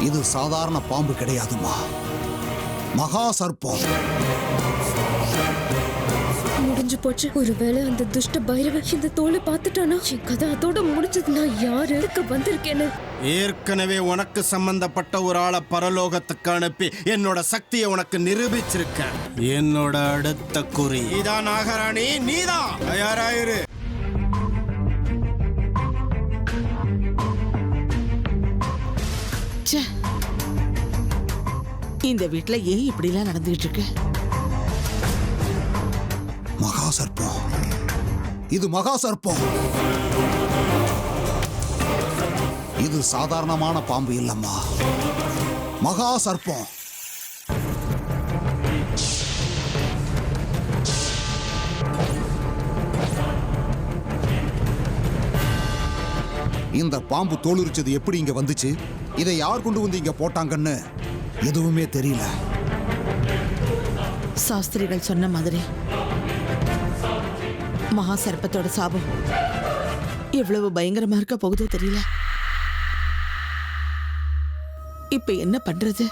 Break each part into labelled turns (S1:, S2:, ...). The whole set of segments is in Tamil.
S1: இது சாதாரண பாம்பு கிடையாதுமா, மகா சர்ப்பம்.
S2: முடிஞ்சு போச்சு. ஒருவேளை அந்த துஷ்ட பைரவன் இந்த தோலை பார்த்துட்டானா என் கதை அதோட முடிஞ்சது. நான் யாரு எதுக்கு வந்திருக்கேன்னு
S3: ஏற்கனவே உனக்கு சம்பந்தப்பட்ட ஒரு ஆளை பரலோகத்துக்கு அனுப்பி என்னோட சக்தியை உனக்கு நிரூபிச்சிருக்கேன். என்னோட அடுத்த குறி இதான் நாகராணி, நீதான் தயாராயிரு.
S4: இந்த வீட்டுல ஏன் இப்படி எல்லாம் நடந்துகிட்டு இருக்கு?
S1: மகா சர்ப்பம், இது மகா சர்ப்பம். இது சாதாரணமான பாம்பு இல்லம்மா, மகா சர்ப்பம். இந்த பாம்பு தோலுரிச்சது எப்படி இங்க வந்துச்சு, இதை யார் கொண்டு வந்து இங்க போட்டாங்கன்னு எதுவுமே தெரியல.
S4: சாஸ்திரிகள் சொன்ன மாதிரி மகா சர்ப்பத்தோட சாபம் எவ்வளவு பயங்கரமா இருக்க போகுதோ தெரியல. இப்ப என்ன பண்றது?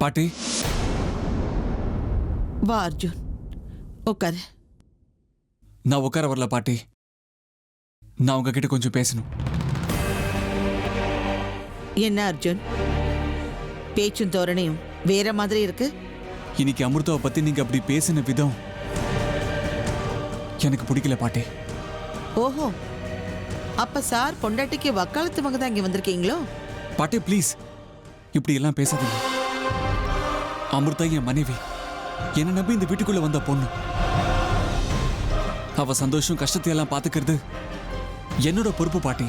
S5: பாட்டி,
S4: வா அர்ஜுன், உட்காரு.
S5: நான் உட்கார வரல பாட்டி, நான் உங்ககிட்ட கொஞ்சம் பேசணும்.
S4: என்ன அர்ஜுன், பேச்சும் தோரணையும் வேற மாதிரி இருக்கு.
S5: இன்னைக்கு அமிர்தாவை பத்தி நீங்க அப்படி பேசின விதம் எனக்கு பிடிக்கல பாட்டி.
S4: ஓஹோ, அப்ப சார் பொண்டாட்டிக்கு வக்காலத்து மக தான் இங்க வந்திருக்கீங்களோ?
S5: பாட்டி ப்ளீஸ், இப்படி எல்லாம் பேசாதீங்க. அமிர்தா என் மனைவி, என்ன நம்பி இந்த வீட்டுக்குள்ள வந்த பொண்ணு. அவ சந்தோஷம் கஷ்டத்தை எல்லாம் பாத்துக்கிறது என்னோட பொறுப்பு பாட்டி.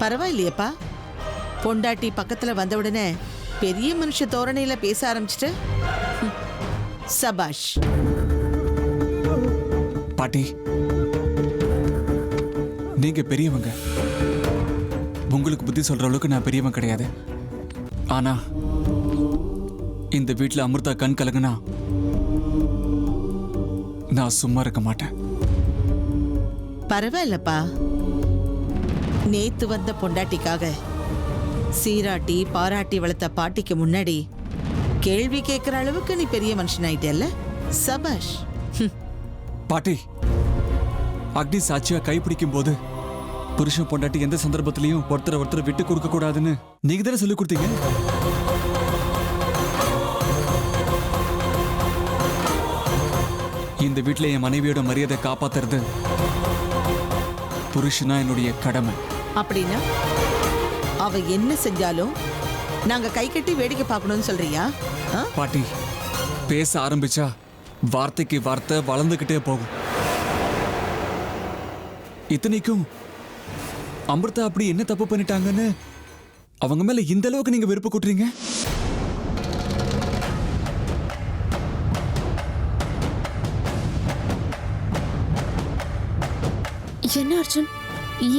S4: பரவாயில்லையப்பா, பொண்டாட்டி பக்கத்துல வந்த உடனே பெரிய மனுஷ தோரணையில பேச ஆரம்பிச்சிட்டு சபாஷ்.
S5: பாட்டி, நீங்க பெரியவங்க, உங்களுக்கு புத்தி சொல்ற அளவுக்கு நான் பெரியவன் கிடையாது. ஆனா இந்த வீட்டுல அமிர்தா கண் கலங்குனா நான் சும்மா இருக்க மாட்டேன்.
S4: பரவாயில்லப்பா, நேத்து வந்த பொண்டாட்டிக்காக சீராட்டி பாராட்டி வளர்த்த பாட்டிக்கு முன்னாடி கேள்வி கேட்கிற அளவுக்கு நீ பெரிய மனுஷன் ஆயிட்டல்ல, சபாஷ்.
S5: பாட்டி, அக்னி சாட்சியா கைப்பிடிக்கும் போது புருஷன் பொண்டாட்டி எந்த சந்தர்ப்பத்திலையும் ஒருத்தர் விட்டு கொடுக்க கூடாதுன்னு நீங்க தானே சொல்லி கொடுத்தீங்க. இந்த வீட்டுல என் மனைவியோட மரியாதை காப்பாத்துறது புருஷனா என்னுடைய கடமை.
S4: அப்படின்னா அவ என்ன செஞ்சாலும் நாங்க கை கட்டி வேடிக்கை பார்க்கணும்னு சொல்றியா?
S5: பாட்டி, பேச ஆரம்பிச்சா வார்த்தைக்கு வார்த்தை வளர்ந்துகிட்டே போகும். இத்தனைக்கும் அமிர்தா அப்படி என்ன தப்பு பண்ணிட்டாங்கன்னு அவங்க மேல இந்த அளவுக்கு நீங்க வெறுப்பு கூட்டுறீங்க.
S2: என்ன அர்ஜுன்,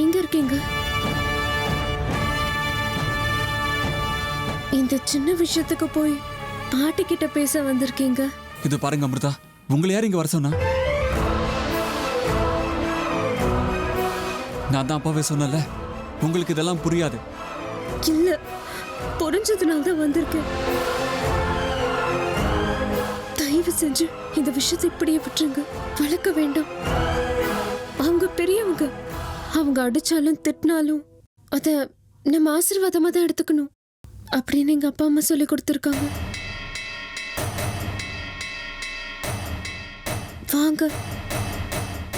S2: எங்க இருக்கீங்க? இந்த சின்ன விஷயத்துக்கு போய் பாட்டி கிட்ட பேச வந்திருக்கீங்க.
S5: இது பாருங்க அமிர்தா, உங்களை யார் இங்க வர சொன்னா? நான் தான் அப்பாவே சொன்னல, உங்களுக்கு இதெல்லாம் புரியாது.
S2: இல்ல, புரிஞ்சதுனால தான் வந்திருக்கேன். தயவு செஞ்சு இந்த விஷயத்தை இப்படியே விட்டுருங்க, வளர்க்க வேண்டாம். அவங்க பெரியவங்க, அவங்க அடிச்சாலும் திட்டினாலும் அத நம்ம ஆசீர்வாதமா தான் எடுத்துக்கணும் அப்படின்னு எங்க அப்பா அம்மா சொல்லி கொடுத்துருக்காங்க. வாங்க,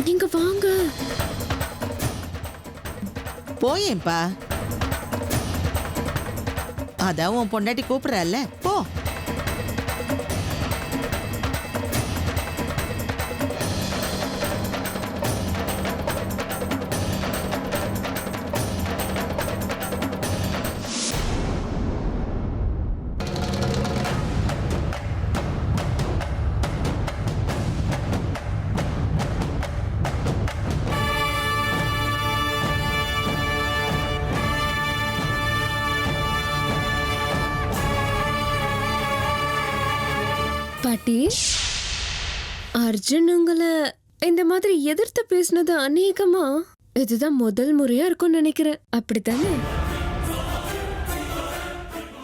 S2: நீங்க வாங்க.
S4: போயேன்பா, அதான் உன் பொண்டாட்டி கூப்பிடறல்ல, போ.
S2: பாட்டி, அர்ஜுன் உங்களை இந்த மாதிரி எதிர்த்து பேசினது அநேகமா இதுதான் முதல் முறையா இருக்கும்னு நினைக்கிறேன். அப்படித்தானே?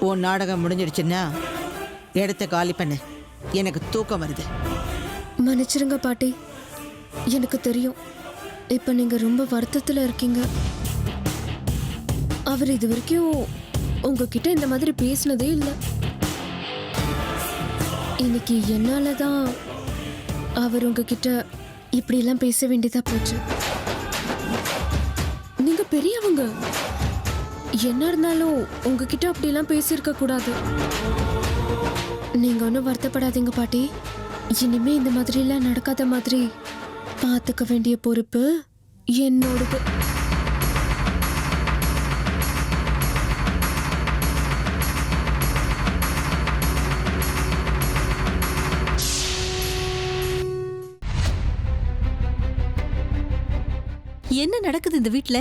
S4: உன் நாடகம் முடிஞ்சிடுச்சுன்னா இடத்த காலி பண்ணு. எனக்கு தூக்கம் வருது.
S2: மன்னிச்சிருங்க பாட்டி. எனக்கு தெரியும் இப்ப நீங்க ரொம்ப வருத்தத்துல இருக்கீங்க. அவர் இது வரைக்கும் உங்ககிட்ட இந்த மாதிரி பேசினதே இல்லை. இன்னைக்கு என்னாலதான் அவர் உங்ககிட்ட இப்படி எல்லாம் பேச வேண்டியதா போச்சு. நீங்க பெரியவங்க, என்ன இருந்தாலும் உங்ககிட்ட அப்படி எல்லாம் பேசியிருக்க கூடாது. நீங்க ஒன்றும் வருத்தப்படாதீங்க பாட்டி. இனிமே இந்த மாதிரி எல்லாம் நடக்காத மாதிரி பார்த்துக்க வேண்டிய பொறுப்பு என்னோடது.
S6: என்ன நடக்குது இந்த வீட்ல?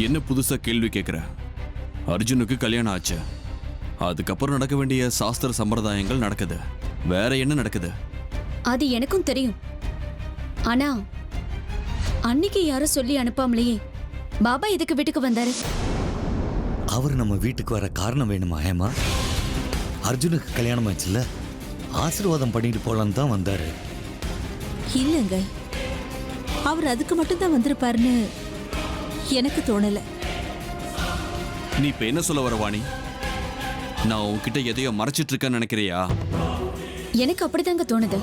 S7: என்ன புதுசா கேள்வி கேட்குற? அர்ஜுனுக்கு கல்யாணம் ஆச்சு, அதுக்கப்புறம் நடக்க வேண்டிய சாஸ்திர சம்பிரதாயங்கள் நடக்குது. வேற என்ன நடக்குது?
S6: அது எனக்கும் தெரியும். ஆனா அன்னைக்கு யாரும் சொல்லி அனுப்பாமலேயே பாபா இதுக்கு வீட்டுக்கு வந்தாரு.
S8: அவர் நம்ம வீட்டுக்கு வர காரணம் வேணுமா ஹேமா? அர்ஜுனுக்கு கல்யாணம் ஆச்சுல்ல, ஆசீர்வாதம் பண்ணிட்டு போலான்னு தான் வந்தாரு.
S6: இல்லங்க, அவர் அதுக்கு மட்டும்தான் வந்திருப்பாருன்னு எனக்கு தோணல.
S7: நீ இப்ப என்ன சொல்ல வர வாணி? நான் உன்கிட்ட எதையோ மறைச்சிட்டு இருக்கேன்னு நினைக்கிறியா?
S6: எனக்கு அப்படிதாங்க தோணுது.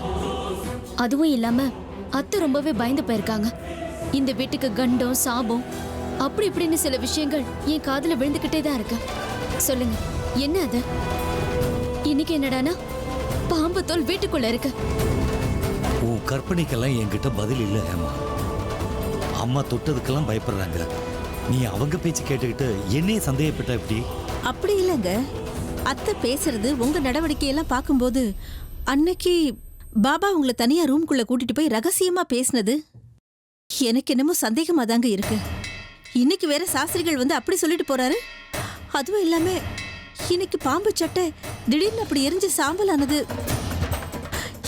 S6: அதுவும் இல்லாம அத்தை ரொம்பவே பயந்து போயிருக்காங்க. இந்த வீட்டுக்கு கண்டம் சாபம் அப்படி இப்படின்னு சில விஷயங்கள் என் காதுல விழுந்துகிட்டே தான் இருக்கு. சொல்லுங்க, என்ன அது? இன்னைக்கு என்னடானா பாம்பு தோல் வீட்டுக்குள்ள இருக்கு.
S8: உன் கற்பனைக்கெல்லாம் என்கிட்ட பதில் இல்லை ஹேமா. அம்மா தொட்டதுக்கெல்லாம் பயப்படுறாங்க. நீ அவங்க பேச்சு கேட்டுக்கிட்டு என்னையே சந்தேகப்பட்ட எப்படி?
S9: அப்படி இல்லைங்க, அத்தை பேசுறது உங்க நடவடிக்கையெல்லாம் பார்க்கும்போது அன்னைக்கு பாபா உங்களை தனியா ரூம்குள்ள கூட்டிட்டு போய் ரகசியமா பேசினது எனக்கு என்னமோ சந்தேகமா தாங்க இருக்கு. இன்னைக்கு வேற சாஸ்திரிகள் வந்து அப்படி சொல்லிட்டு போறாரு. அதுவும் இல்லாம இன்னைக்கு பாம்பு சட்டை திடீர்னு அப்படி எரிஞ்சு சாம்பல் ஆனது,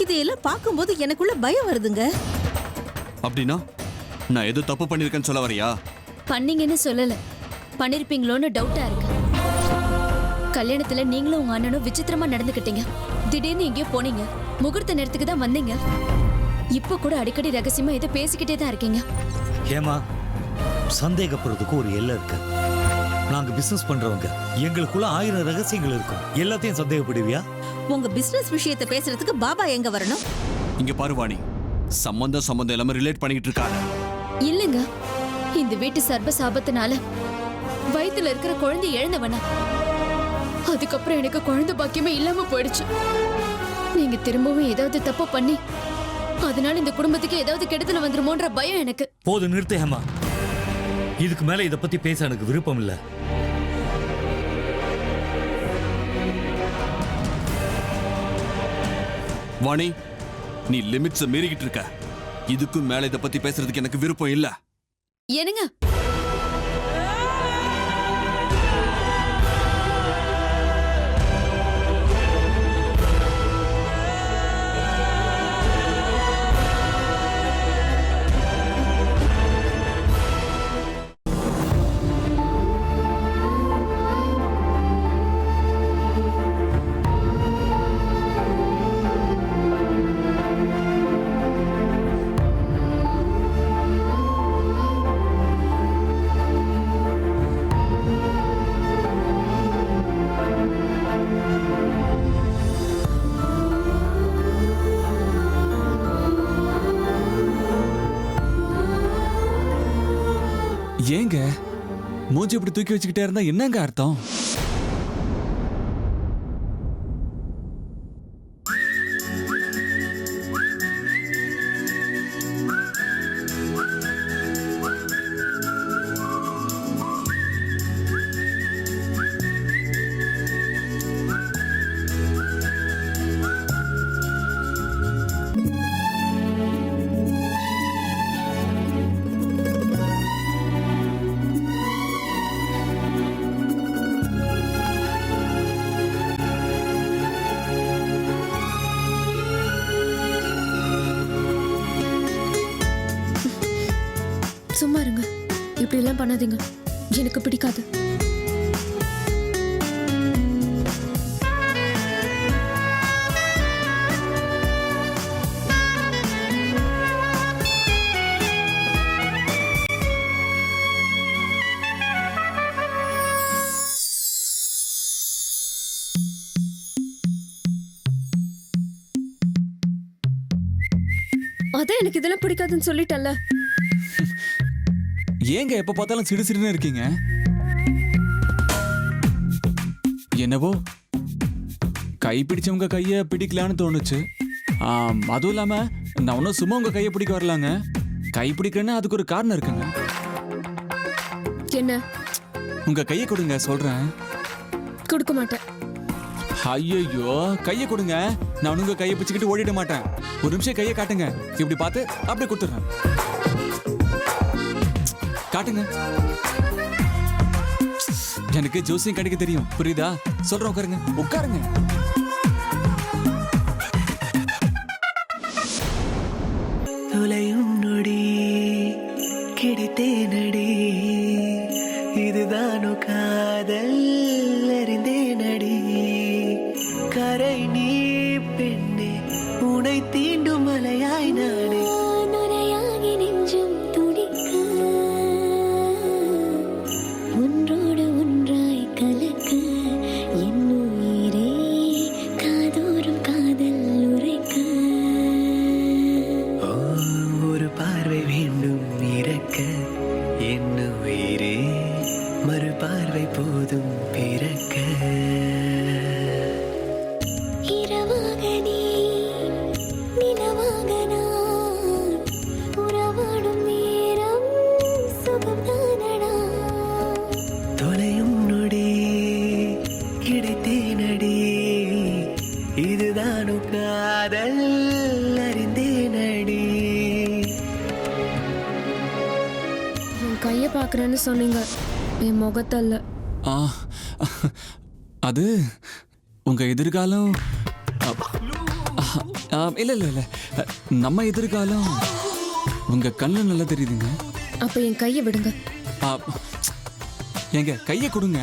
S9: இதையெல்லாம் பார்க்கும்போது எனக்குள்ள பயம் வருதுங்க.
S7: அப்படின்னா நான் ஏதோ தப்பு பண்ணிருக்கேன்னு சொல்ல வரியா?
S6: பண்ணீங்கன்னு சொல்லல, பண்ணிருப்பீங்களோன்னு டவுட்டா இருக்கு. கல்யாணத்துல நீங்களும் உங்க அண்ணனும் விசித்திரமா நடந்துக்கிட்டீங்க. திடீர்னு எங்கேயோ போனீங்க, முகூர்த்த நேரத்துக்கு தான் வந்தீங்க. இப்ப கூட அடிக்கடி ரகசியமா இதை பேசிக்கிட்டே தான் இருக்கீங்க.
S8: ஹேமா, சந்தேகப்படுறதுக்கு ஒரு எல்லை இருக்கு. நாங்க பிசினஸ் பண்றவங்க, எங்களுக்குள்ள 1000 ரகசியங்கள் இருக்கும். எல்லாத்தையும் சந்தேகப்படுவியா?
S9: உங்க பிசினஸ் விஷயத்தை பேசுறதுக்கு பாபா எங்க வரணும்?
S7: இங்க பாரு வாணி, சம்பந்தம் எல்லாமே ரிலேட் பண்ணிக்கிட்டு இருக்காங்க.
S6: இல்லங்க, இந்த வீட்டு சர்ப சாபத்தினால வயித்துல இருக்கிற குழந்தை இழந்தவனா, அதுக்கப்புறம் எனக்கு குழந்தை பாக்கியமே இல்லாம போயிடுச்சு. நீங்க திரும்பவும் ஏதாவது தப்பு பண்ணி அதனால இந்த குடும்பத்துக்கு ஏதாவது கெடுதல் வந்துருமோன்ற பயம் எனக்கு.
S8: போது, நிறுத்து ஹேமா. இதுக்கு மேல இத பத்தி பேச எனக்கு விருப்பம் இல்ல.
S7: வாணி, நீ லிமிட்ஸை மீறிக்கிட்டு இருக்க. இதுக்கும் மேல இதை பத்தி பேசுறதுக்கு எனக்கு விருப்பம் இல்ல.
S6: என்னங்க,
S5: ஏங்க மூஞ்சி இப்படி தூக்கி வச்சுக்கிட்டே இருந்தா என்னங்க அர்த்தம்?
S2: இப்படிலாம் பண்ணாதீங்க, எனக்கு பிடிக்காது. அதான் எனக்கு இதெல்லாம் பிடிக்காதுன்னு சொல்லிட்டல்ல.
S5: ஏங்க எப்ப பார்த்தாலும் சிடு சிடுன்னு இருக்கீங்க? என்னவோ கை பிடிச்சவங்க கைய பிடிக்கலான்னு தோணுச்சு. அதுவும் இல்லாம நான் ஒன்னும் சும்மா உங்க கையை பிடிக்க வரலாங்க. கை பிடிக்கிறேன்னா அதுக்கு ஒரு காரணம் இருக்குங்க.
S2: என்ன?
S5: உங்க கையை கொடுங்க, சொல்றேன்.
S2: கொடுக்க மாட்டேன்.
S5: ஐயோ, கையை கொடுங்க. நான் உங்க கையை பிடிச்சிக்கிட்டு ஓடிட மாட்டேன். ஒரு நிமிஷம் கையை காட்டுங்க. இப்படி பார்த்து அப்படியே கொடுத்துறேன். காட்டுங்க. எனக்கு ஜோசியம் கடிக்க தெரியும், புரியுதா? சொல்றேன், உட்காருங்க, உட்காருங்க.
S10: தொலையும் நொடி கிடைத்தேனடி, இதுதானோ காதல் அறிந்தேனடி. கரை நீ பெண்ணே, உனை தீண்டும் மலையாய் நானே. நுரையாகி நெஞ்சம் துடிக்க, ஒன்றோடு ஒன்றாய் கலக்க, என் உயிரே காதோறும் காதல் உரைக்க. ஒரு பார்வை வேண்டும் இறக்க, என் உயிரே மறு பார்வை போதும் பிறக்க. இரவாக நீ, நிலவாக நான், உறவாடும் நேரம் சுகம்தானடா. தொலையும் நொடி கிடைத்தேனடி, இதுதானோ காதல் அறிந்தேனடி.
S2: என் கையை பார்க்கறேன்னு சொன்னீங்க, என் முகத்தல்ல.
S5: அது உங்க எதிர்காலம். இல்ல இல்ல இல்ல, நம்ம எதிர்காலம் உங்க கண்ணில் நல்லா தெரியுதுங்க.
S2: அப்ப என் கையை விடுங்க.
S5: எங்க கையை கொடுங்க.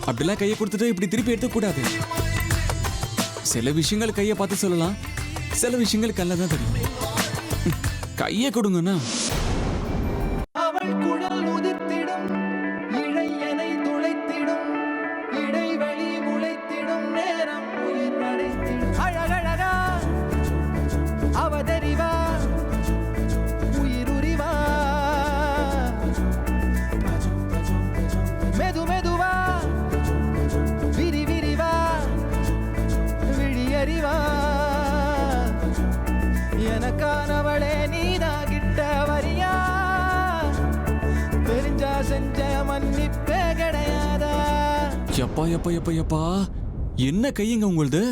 S5: அப்படிலாம் கையை கொடுத்துட்டு இப்படி திருப்பி எடுக்க கூடாது. சில விஷயங்கள் கையை பார்த்து சொல்லலாம், சில விஷயங்கள் கண்ணில் தான் தெரியும். கையை கொடுங்கண்ணா.
S10: அவள் குழல் உதிர்த்திடும், இழையனை துளைத்திடும், இடைவெளி முளைத்திடும் நேரம் உயிர் அடைத்திடும். அழகழகா அவதறிவா, உயிருரிவா, மெது மெதுவா, விரி விரிவா, விழியறிவா. எனக்கானவளே நீதான் கிட்ட வரியா, தெரிஞ்சா செஞ்ச மன்னிப்பே கிடையாதா.
S5: எப்பா எப்பா எப்பா எப்பா, என்ன கையுங்க உங்களுது?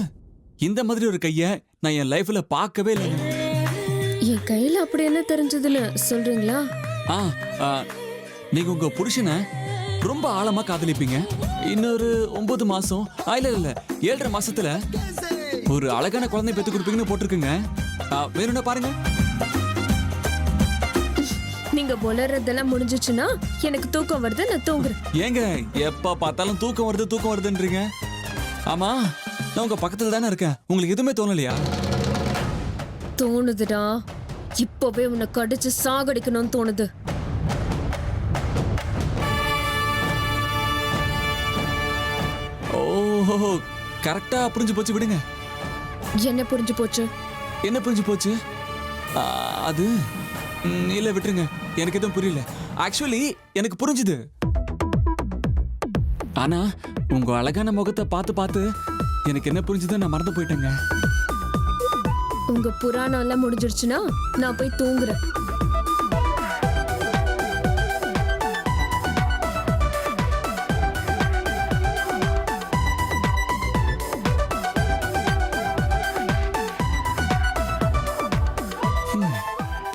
S5: இந்த மாதிரி ஒரு கைய நான் என் லைஃப்ல பார்க்கவே இல்லைங்க.
S2: என் கையில அப்படி என்ன தெரிஞ்சதுன்னு சொல்றீங்களா?
S5: நீங்க உங்க புருஷனை ரொம்ப ஆழமா காதலிப்பீங்க. இன்னொரு 9 மாசம், இல்ல இல்ல 7.5 மாசத்துல ஒரு அழகான குழந்தை பெத்து கொடுப்பீங்கன்னு போட்டிருக்குங்க. வேணும்னா பாருங்க.
S2: நீங்க வளர்றதெல்லாம் முடிஞ்சிச்சுன்னா எனக்கு தூக்கம் வருது, நான் தூங்குறேன்.
S5: ஏங்க எப்ப பார்த்தாலும் தூக்கம் வருதுன்றீங்க? ஆமா, நான் உங்க பக்கத்துல தானே இருக்கேன். உங்களுக்கு எதுவுமே தோணலையா?
S2: தோணுதுடா. இப்பவே உன்னை கடிச்சு சாகடிக்கணும்னு தோணுது.
S5: ஓஹோ, கரெக்டா புரிஞ்சு போச்சு. விடுங்க.
S2: என்ன புரிஞ்சு போச்சு?
S5: என்ன புரிஞ்சு போச்சு? அது இல்ல, விட்டுருங்க. எனக்கு எதுவும் புரியல. ஆக்சுவலி எனக்கு புரிஞ்சுது. ஆனா உங்க அழகான முகத்தை பார்த்து பார்த்து எனக்கு என்ன புரிஞ்சுது நான் மறந்து போயிட்டேங்க.
S2: உங்க புராணம் எல்லாம் முடிஞ்சிருச்சுன்னா நான் போய் தூங்குறேன்.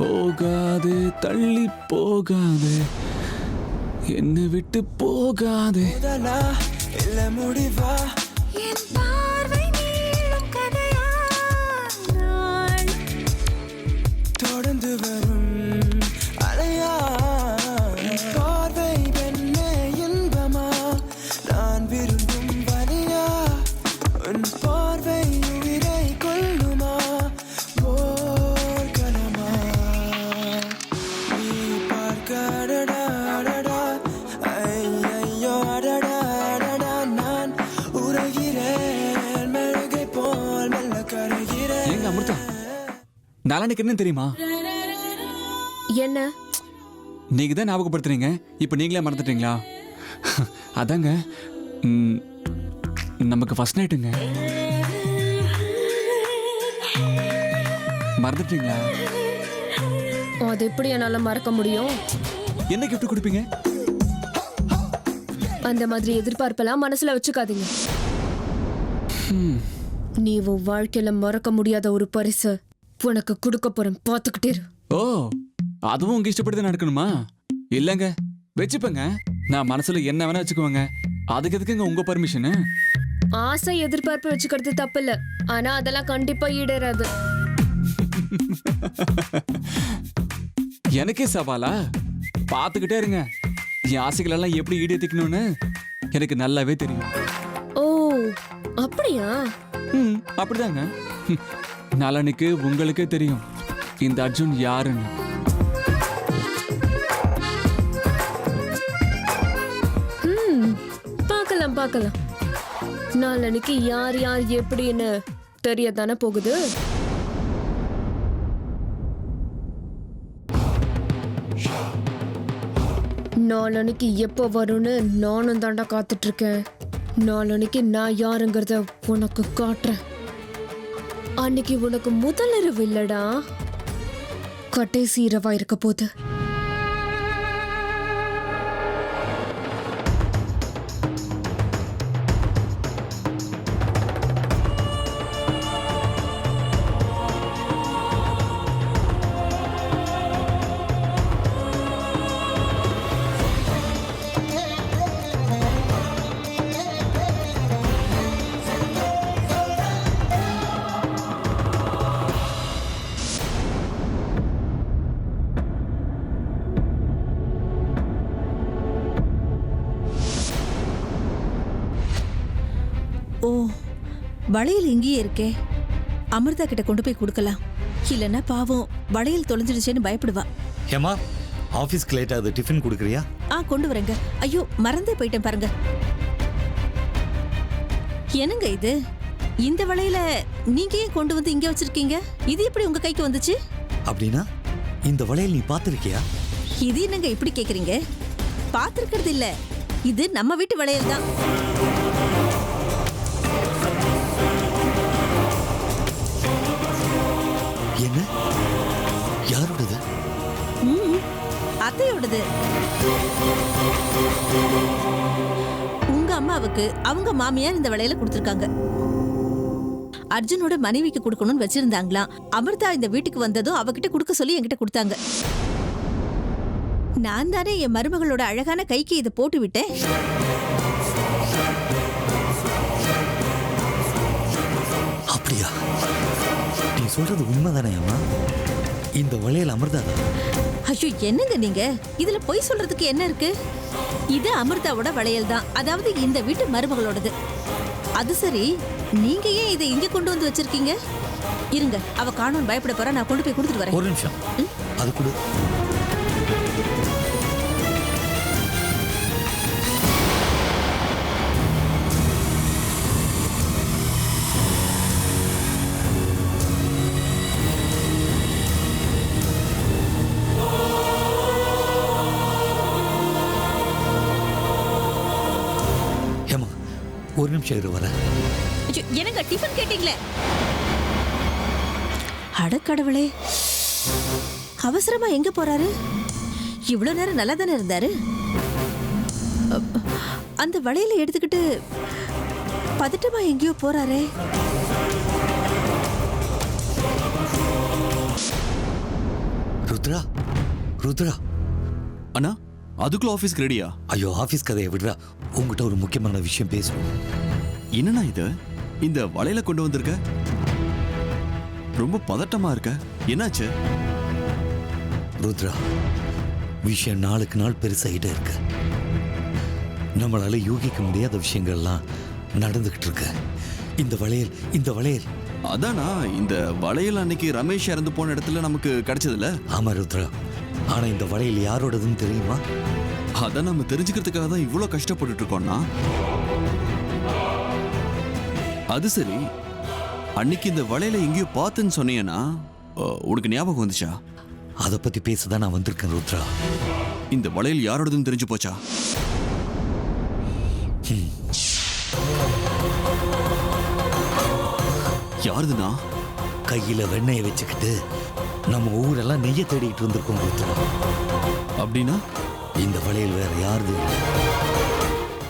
S5: போகாது, தள்ளி போகாது, என்னை விட்டு போகாது.
S10: இல்ல முடிவா, என் பார்வை நீளும் கதையா, நான் தொடர்ந்து வரும் அலையா.
S5: அமிர்தா, நாளானிக்கு என்ன தெரியுமா?
S2: என்ன?
S5: நீங்க தான் ஞாபகப்படுத்துறீங்க, இப்ப நீங்களே மறந்துட்டீங்களா? அதாங்க, நமக்கு ஃபர்ஸ்ட் நைட்டுங்க. மறந்துட்டீங்களா?
S2: அது எப்படி என்னால மறக்க முடியும்?
S5: என்ன கிஃப்ட் கொடுப்பீங்க?
S2: அந்த மாதிரி எதிர்பார்ப்பெல்லாம் மனசுல வச்சுக்காதீங்க. நீ உன் வாழ்க்கையில மறக்க முடியாத ஒரு பரிசு உனக்கு கொடுக்க போறேன், பாத்துக்கிட்டே இரு.
S5: ஓ, அதுவும் உங்க இஷ்டப்படி நடக்கணுமா? இல்லங்க, வச்சுப்பேங்க. நான் மனசுல என்ன வேணா வச்சுக்குவேங்க. அதுக்கு எதுக்குங்க உங்க பர்மிஷனு?
S2: ஆசை எதிர்பார்ப்பு வச்சுக்கிறது தப்பு இல்ல, ஆனா அதெல்லாம் கண்டிப்பா ஈடேறாது.
S5: எனக்கே சவாலா? பாத்துக்கிட்டே இருங்க, என் ஆசைகள் எல்லாம் எப்படி ஈடேத்திக்கணும்னு எனக்கு நல்லாவே தெரியும்.
S2: ஓ, அப்படியா?
S5: அப்படிதாங்க. நாளைக்கு உங்களுக்கே தெரியும் இந்த அர்ஜுன் யாருன்னு.
S2: பார்க்கலாம் பார்க்கலாம். நாளைக்கு யார் யார் எப்படின்னு தெரியத்தானே போகுது. நாளைக்கு எப்போ வரும்னு நானும் தாண்டா காத்துட்டு இருக்கேன். நாளைக்கு நான் யாருங்கிறத உனக்கு காட்டுறேன். அன்னைக்கு உனக்கு முதல் இரவு இல்லடா, கடைசி இரவா இருக்க போகுது.
S9: ஓ, வளையல் இங்கேயே இருக்கே. அமிர்தா கிட்ட கொண்டு போய் கொடுக்கலாம். இல்லைன்னா பாவம் வளையல் தொலைஞ்சிடுச்சேன்னு பயப்படுவா.
S8: ஏமா, ஆஃபீஸ்க்கு லேட் ஆகுது, டிஃபன் கொடுக்குறியா?
S9: கொண்டு வரேங்க. ஐயோ, மறந்தே போயிட்டேன் பாருங்க. என்னங்க இது? இந்த வளையல நீங்க ஏன் கொண்டு வந்து இங்க வச்சிருக்கீங்க? இது எப்படி உங்க கைக்கு வந்துச்சு?
S8: அப்படின்னா இந்த வளையல் நீ பார்த்திருக்கியா?
S9: இது என்னங்க இப்படி கேக்குறீங்க? பார்த்திருக்கிறது இல்ல, இது நம்ம வீட்டு வளையல் தான்.
S8: என்ன? யாரோடது?
S9: அத்தையோடது. உங்க அம்மாவுக்கு அவங்க மாமியார் இந்த வளையல கொடுத்திருக்காங்க. அர்ஜுனோட மனைவிக்கு கொடுக்கணும்னு வச்சிருந்தாங்களாம். அமிர்தா இந்த வீட்டுக்கு வந்ததும் அவகிட்ட கொடுக்க சொல்லி என்கிட்ட கொடுத்தாங்க. நான் தானே என் மருமகளோட அழகான கைக்கு இதை போட்டு விட்டேன்.
S8: அப்படியா? நீ சொல்றது உண்மைதானே அம்மா? இந்த வளையல் அமிர்தா தான்.
S9: ஐயோ, என்னங்க நீங்க? இதுல பொய் சொல்றதுக்கு என்ன இருக்கு? இது அமிர்தாவோட வளையல் தான், அதாவது இந்த வீட்டு மருமகளோடது. அது சரி, நீங்க ஏன் இதை இங்க கொண்டு வந்து வச்சிருக்கீங்க? இருங்க, அவ காணோன்னு பயப்பட போறா, நான் கொண்டு போய் கொடுத்துட்டு வரேன்.
S8: ஒரு நிமிஷம், அது கொடு. ஒரு நிமிஷம் இரு வர.
S9: எனக்கு டிஃபன் கேட்டீங்களே. அடக்கடவுளே, அவசரமா எங்க போறாரு? இவ்வளவு நேரம் நல்லா தானே இருந்தாரு. அந்த வளையல எடுத்துக்கிட்டு பதட்டமா எங்கேயோ போறாரே.
S8: ருத்ரா, ருத்ரா.
S7: அண்ணா, அதுக்குள்ள ஆபீஸ்க்கு ரெடியா?
S8: ஐயோ, ஆபீஸ் கதையை விடுறா, உங்ககிட்ட ஒரு முக்கியமான விஷயம் பேசணும்.
S7: என்னண்ணா இது? இந்த வளையல கொண்டு வந்திருக்க? ரொம்ப பதட்டமா இருக்க, என்னாச்சு?
S8: ருத்ரா, விஷயம் நாளுக்கு நாள் பெருசாகிட்டே இருக்கு. நம்மளால யூகிக்க முடியாத விஷயங்கள்லாம் நடந்துகிட்டு இருக்கு. இந்த வளையல்
S7: அதானா, இந்த வளையல் அன்னைக்கு ரமேஷ் இறந்து போன இடத்துல நமக்கு கிடைச்சதுல?
S8: ஆமா ருத்ரா, ஆனா இந்த வளையல் யாரோடதுன்னு தெரியுமா?
S7: அதான் நம்ம தெரிஞ்சுக்கிறதுக்காக தான் இவ்வளோ கஷ்டப்பட்டுட்டு இருக்கோம்னா. அது சரி, அன்னைக்கு இந்த வளையல எங்கேயோ பார்த்துன்னு சொன்னீங்கன்னா உனக்கு ஞாபகம் வந்துச்சா?
S8: அதை பத்தி பேசதான் நான் வந்திருக்கேன் ருத்ரா.
S7: இந்த வளையல் யாரோடதுன்னு தெரிஞ்சு போச்சா? யாருதுண்ணா?
S8: கையில வெண்ணெயை வச்சுக்கிட்டு நம்ம ஊரெல்லாம் நெய்ய தேடிட்டு இருந்திருக்கோம் ருத்ரா.
S7: அப்படின்னா
S8: இந்த வளையல் வேற யாருது?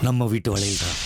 S8: நம்ம வீட்டு வளையல் தான்.